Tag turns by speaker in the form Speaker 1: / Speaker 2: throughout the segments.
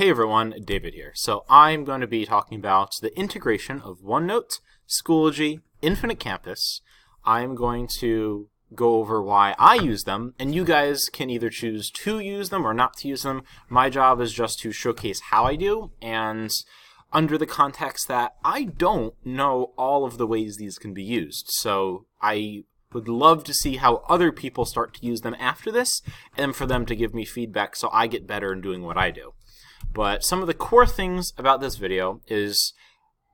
Speaker 1: Hey everyone, David here. So I'm going to be talking about the integration of OneNote, Schoology, Infinite Campus. I'm going to go over why I use them, and you guys can either choose to use them or not to use them. My job is just to showcase how I do, and under the context that I don't know all of the ways these can be used. So I would love to see how other people start to use them after this, and for them to give me feedback so I get better in doing what I do. But some of the core things about this video is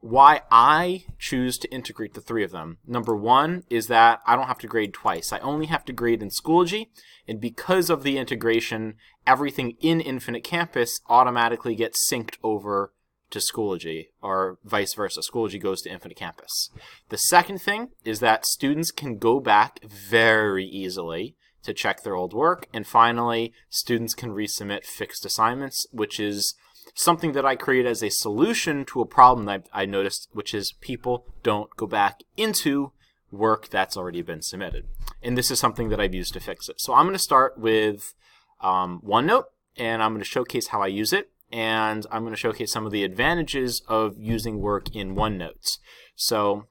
Speaker 1: why I choose to integrate the three of them. Number one is that I don't have to grade twice. I only have to grade in Schoology, and because of the integration, everything in Infinite Campus automatically gets synced over to Schoology, or vice versa. Schoology goes to Infinite Campus. The second thing is that students can go back very easily to check their old work, and finally, students can resubmit fixed assignments, which is something that I create as a solution to a problem that I noticed, which is people don't go back into work that's already been submitted. And this is something that I've used to fix it. So I'm going to start with OneNote, and I'm going to showcase how I use it, and I'm going to showcase some of the advantages of using work in OneNote. So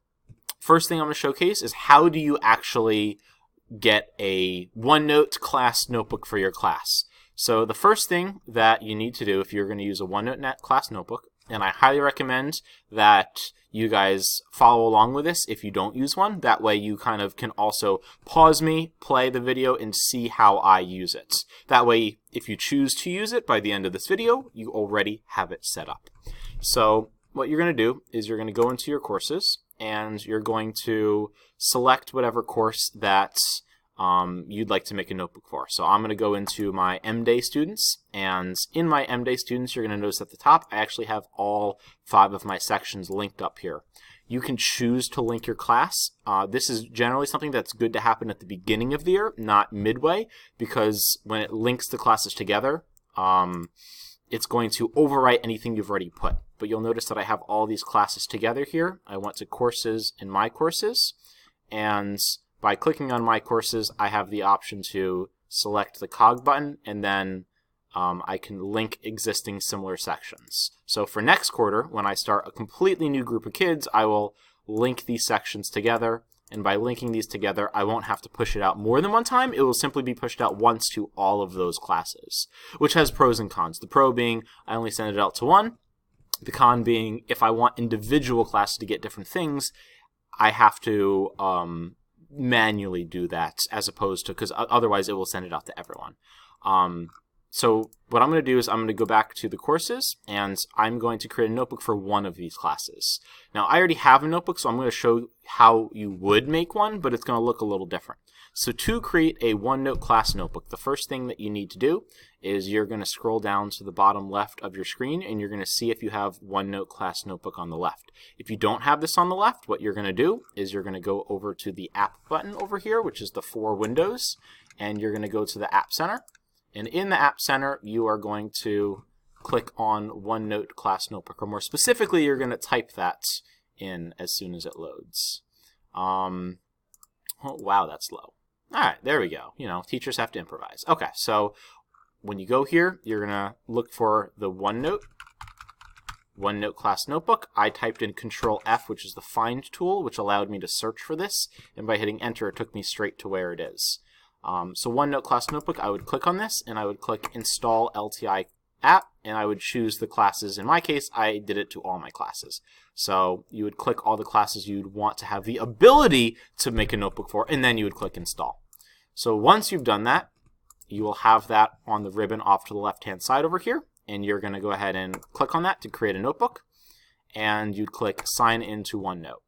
Speaker 1: first thing I'm going to showcase is how do you actually get a OneNote class notebook for your class. So the first thing that you need to do if you're going to use a OneNote class notebook, and I highly recommend that you guys follow along with this if you don't use one. That way you kind of can also pause me, play the video, and see how I use it. That way, if you choose to use it by the end of this video, you already have it set up. So what you're going to do is you're going to go into your courses, and you're going to select whatever course that you'd like to make a notebook for. So I'm going to go into my M-Day students, and in my M-Day students, you're going to notice at the top, I actually have all 5 of my sections linked up here. You can choose to link your class. This is generally something that's good to happen at the beginning of the year, not midway, because when it links the classes together, it's going to overwrite anything you've already put. But you'll notice that I have all these classes together here. I went to courses in my courses, and by clicking on my courses, I have the option to select the cog button, and then I can link existing similar sections. So for next quarter, when I start a completely new group of kids, I will link these sections together, and by linking these together, I won't have to push it out more than one time. It will simply be pushed out once to all of those classes, which has pros and cons. The pro being I only send it out to one. The con being if I want individual classes to get different things, I have to manually do that, as opposed to, because otherwise it will send it out to everyone. So what I'm going to do is I'm going to go back to the courses, and I'm going to create a notebook for one of these classes. Now I already have a notebook, so I'm going to show how you would make one, but it's going to look a little different. So to create a OneNote class notebook, the first thing that you need to do is you're going to scroll down to the bottom left of your screen, and you're going to see if you have OneNote class notebook on the left. If you don't have this on the left, what you're going to do is you're going to go over to the app button over here, which is the 4 windows, and you're going to go to the App Center. And in the App Center, you are going to click on OneNote class notebook, or more specifically, you're going to type that in as soon as it loads. Oh, wow, that's low. All right, there we go. You know, teachers have to improvise. Okay, so when you go here, you're going to look for the OneNote class notebook. I typed in Control F, which is the find tool, which allowed me to search for this. And by hitting enter, it took me straight to where it is. So OneNote class notebook, I would click on this, and I would click Install LTI app, and I would choose the classes. In my case, I did it to all my classes. So you would click all the classes you'd want to have the ability to make a notebook for, and then you would click Install. So once you've done that, you will have that on the ribbon off to the left-hand side over here, and you're going to go ahead and click on that to create a notebook, and you'd click Sign into OneNote.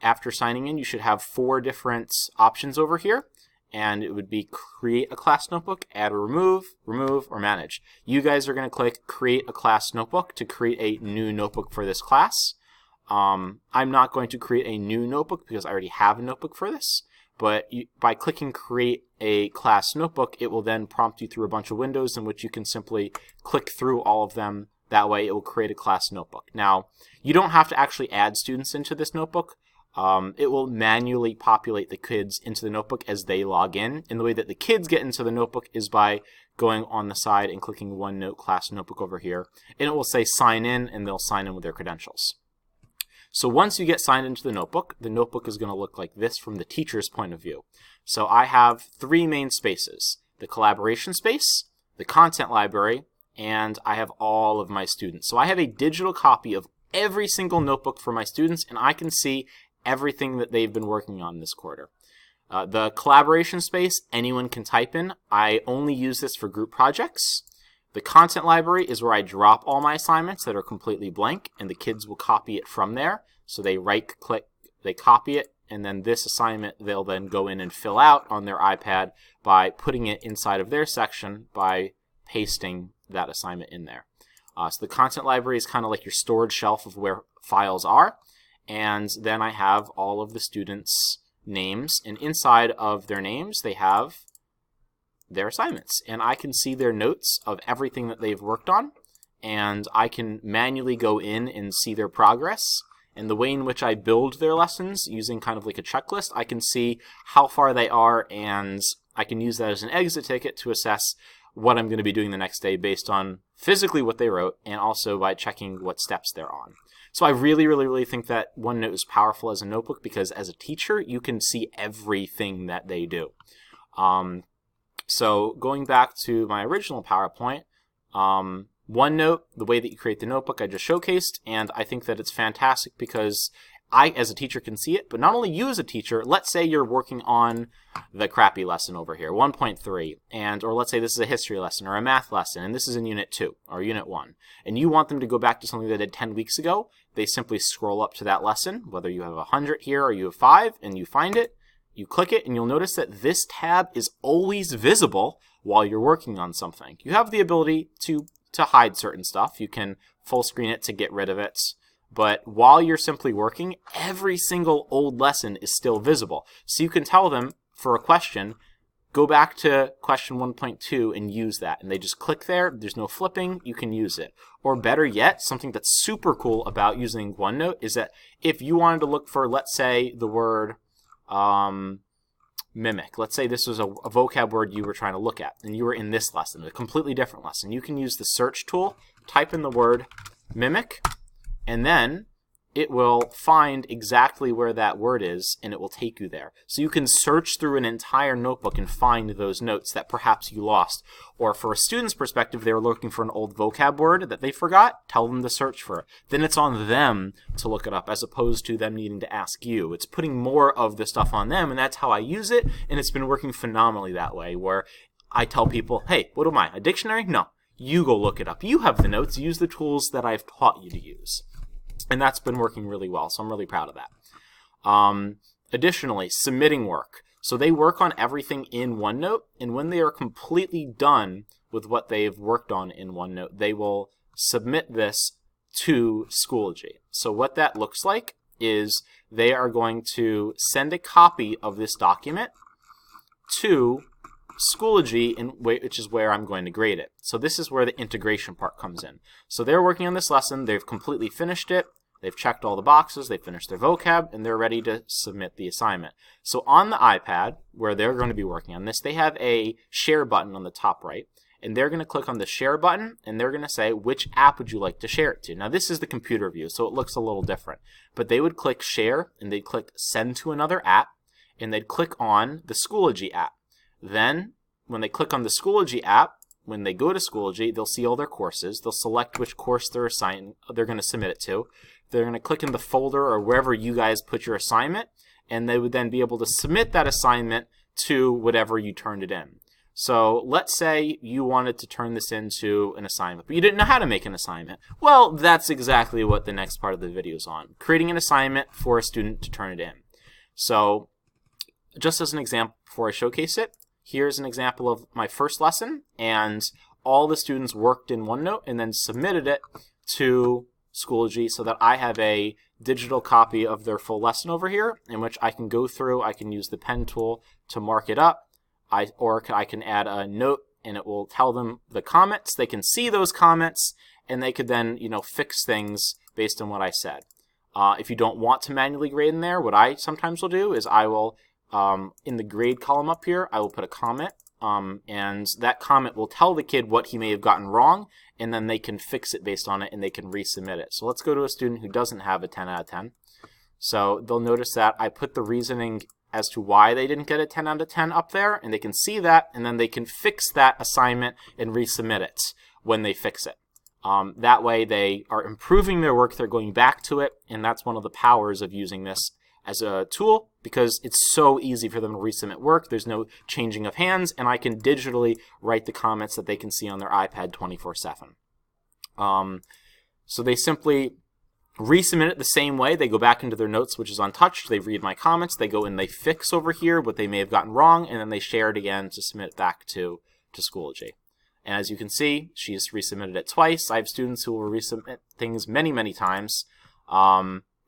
Speaker 1: After signing in, you should have 4 different options over here, and it would be Create a Class Notebook, Add or Remove, Remove, or Manage. You guys are going to click Create a Class Notebook to create a new notebook for this class. I'm not going to create a new notebook because I already have a notebook for this. But by clicking Create a Class Notebook, it will then prompt you through a bunch of windows in which you can simply click through all of them. That way it will create a class notebook. Now, you don't have to actually add students into this notebook. it will manually populate the kids into the notebook as they log in. And the way that the kids get into the notebook is by going on the side and clicking OneNote class notebook over here. And it will say sign in, and they'll sign in with their credentials. So once you get signed into the notebook is going to look like this from the teacher's point of view. So I have three main spaces: the collaboration space, the content library, and I have all of my students. So I have a digital copy of every single notebook for my students, and I can see everything that they've been working on this quarter. The collaboration space, anyone can type in. I only use this for group projects. The content library is where I drop all my assignments that are completely blank, and the kids will copy it from there. So they right-click, they copy it, and then this assignment they'll then go in and fill out on their iPad by putting it inside of their section by pasting that assignment in there. So the content library is kind of like your storage shelf of where files are. And then I have all of the students' names, and inside of their names they have their assignments. And I can see their notes of everything that they've worked on, and I can manually go in and see their progress. And the way in which I build their lessons using kind of like a checklist, I can see how far they are, and I can use that as an exit ticket to assess what I'm going to be doing the next day based on physically what they wrote, and also by checking what steps they're on. So I really think that OneNote is powerful as a notebook, because as a teacher, you can see everything that they do. So going back to my original PowerPoint, OneNote, the way that you create the notebook, I just showcased, and I think that it's fantastic because I, as a teacher, can see it, but not only you as a teacher. Let's say you're working on the crappy lesson over here, 1.3, or let's say this is a history lesson or a math lesson, and this is in Unit 2 or Unit 1, and you want them to go back to something they did 10 weeks ago. They simply scroll up to that lesson, whether you have 100 here or you have 5, and you find it, you click it, and you'll notice that this tab is always visible while you're working on something. You have the ability to hide certain stuff. You can full screen it to get rid of it. But while you're simply working, every single old lesson is still visible. So you can tell them for a question, go back to question 1.2 and use that. And they just click there. There's no flipping. You can use it. Or better yet, something that's super cool about using OneNote is that if you wanted to look for, let's say, the word mimic. Let's say this was a vocab word you were trying to look at, and you were in this lesson, a completely different lesson. You can use the search tool, type in the word mimic, and then it will find exactly where that word is, and it will take you there. So you can search through an entire notebook and find those notes that perhaps you lost. Or for a student's perspective, they're looking for an old vocab word that they forgot, tell them to search for it. Then it's on them to look it up, as opposed to them needing to ask you. It's putting more of the stuff on them, and that's how I use it, and it's been working phenomenally that way, where I tell people, hey, what am I, a dictionary? No, you go look it up. You have the notes, use the tools that I've taught you to use. And that's been working really well, so I'm really proud of that. Additionally, submitting work. So they work on everything in OneNote, and when they are completely done with what they've worked on in OneNote, they will submit this to Schoology. So what that looks like is they are going to send a copy of this document to Schoology, which is where I'm going to grade it. So this is where the integration part comes in. So they're working on this lesson, they've completely finished it, they've checked all the boxes, they've finished their vocab, and they're ready to submit the assignment. So on the iPad, where they're going to be working on this, they have a share button on the top right, and they're going to click on the share button, and they're going to say, which app would you like to share it to? Now this is the computer view, so it looks a little different. But they would click share, and they'd click send to another app, and they'd click on the Schoology app. Then, when they click on the Schoology app, when they go to Schoology, they'll see all their courses. They'll select which course they're going to submit it to. They're going to click in the folder or wherever you guys put your assignment, and they would then be able to submit that assignment to whatever you turned it in. So let's say you wanted to turn this into an assignment, but you didn't know how to make an assignment. Well, that's exactly what the next part of the video is on, creating an assignment for a student to turn it in. So just as an example before I showcase it, here's an example of my first lesson, and all the students worked in OneNote and then submitted it to Schoology so that I have a digital copy of their full lesson over here, in which I can go through, I can use the pen tool to mark it up, or I can add a note and it will tell them the comments. They can see those comments, and they could then, fix things based on what I said. If you don't want to manually grade in there, what I sometimes will do is I will, in the grade column up here, I will put a comment, and that comment will tell the kid what he may have gotten wrong, and then they can fix it based on it, and they can resubmit it. So let's go to a student who doesn't have a 10 out of 10. So they'll notice that I put the reasoning as to why they didn't get a 10 out of 10 up there, and they can see that, and then they can fix that assignment and resubmit it when they fix it. That way they are improving their work, they're going back to it, and that's one of the powers of using this as a tool, because it's so easy for them to resubmit work. There's no changing of hands, and I can digitally write the comments that they can see on their iPad 24/7. So they simply resubmit it the same way. They go back into their notes, which is untouched. They read my comments. They go and they fix over here what they may have gotten wrong, and then they share it again to submit it back to Schoology. And as you can see, she's resubmitted it twice. I have students who will resubmit things many, many times.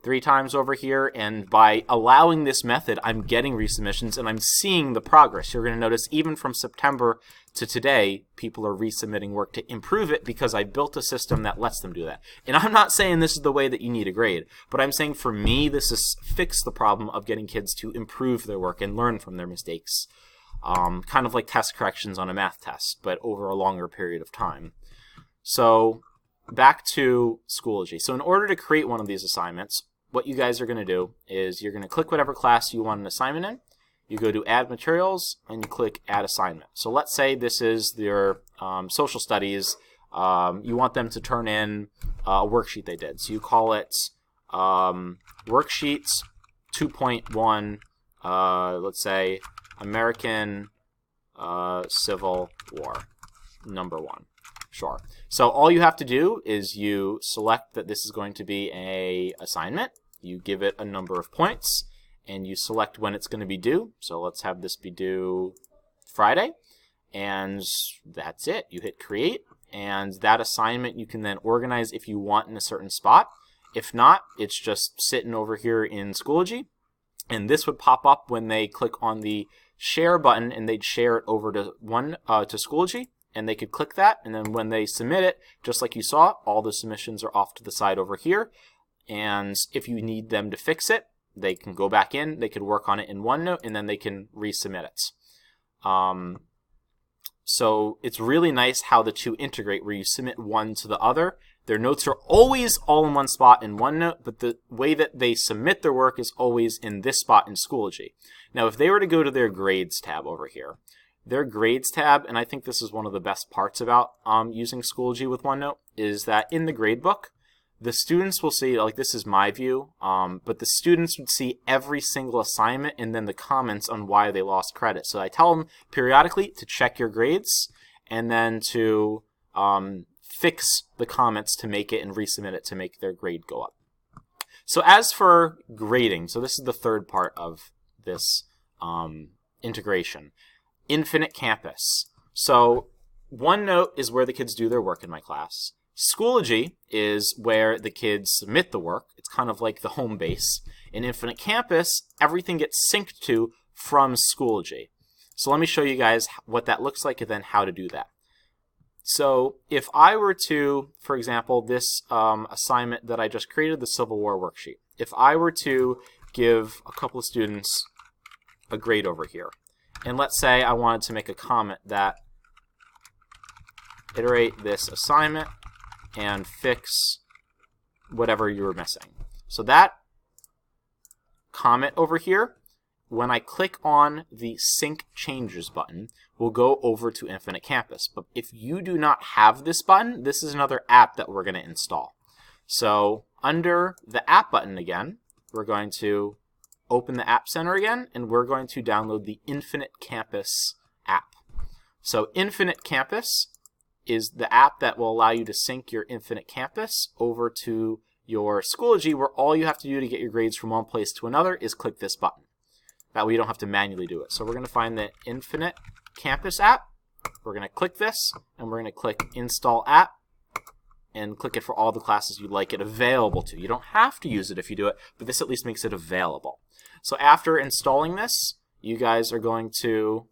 Speaker 1: 3 times over here, and by allowing this method, I'm getting resubmissions and I'm seeing the progress. You're going to notice even from September to today, people are resubmitting work to improve it because I built a system that lets them do that. And I'm not saying this is the way that you need a grade, but I'm saying for me, this has fixed the problem of getting kids to improve their work and learn from their mistakes. Kind of like test corrections on a math test, but over a longer period of time. So back to Schoology. So in order to create one of these assignments, what you guys are going to do is you're going to click whatever class you want an assignment in. You go to Add Materials, and you click Add Assignment. So let's say this is your social studies. You want them to turn in a worksheet they did. So you call it Worksheets 2.1, let's say American Civil War, number 1. Sure. So all you have to do is you select that this is going to be an assignment. You give it a number of points, and you select when it's going to be due. So let's have this be due Friday, and that's it. You hit Create, and that assignment you can then organize if you want in a certain spot. If not, it's just sitting over here in Schoology, and this would pop up when they click on the Share button, and they'd share it over to Schoology. And they could click that, and then when they submit it, just like you saw, all the submissions are off to the side over here. And if you need them to fix it, they can go back in, they could work on it in OneNote, and then they can resubmit it. So it's really nice how the two integrate, where you submit one to the other. Their notes are always all in one spot in OneNote, but the way that they submit their work is always in this spot in Schoology. Now, if they were to go to their Grades tab over here, their Grades tab, and I think this is one of the best parts about using Schoology with OneNote, is that in the gradebook, the students will see, like this is my view, but the students would see every single assignment and then the comments on why they lost credit. So I tell them periodically to check your grades and then to fix the comments to make it and resubmit it to make their grade go up. So as for grading, so this is the third part of this integration. Infinite Campus. So OneNote is where the kids do their work in my class. Schoology is where the kids submit the work. It's kind of like the home base. In Infinite Campus, everything gets synced to from Schoology. So let me show you guys what that looks like and then how to do that. So if I were to, for example, this assignment that I just created, the Civil War worksheet, if I were to give a couple of students a grade over here, and let's say I wanted to make a comment that iterate this assignment and fix whatever you were missing. So that comment over here, when I click on the Sync Changes button, will go over to Infinite Campus. But if you do not have this button, this is another app that we're going to install. So under the App button again, we're going to open the App Center again, and we're going to download the Infinite Campus app. So Infinite Campus is the app that will allow you to sync your Infinite Campus over to your Schoology, where all you have to do to get your grades from one place to another is click this button. That way you don't have to manually do it. So we're going to find the Infinite Campus app. We're going to click this, and we're going to click Install App, and click it for all the classes you'd like it available to. You don't have to use it if you do it, but this at least makes it available. So after installing this, you guys are going to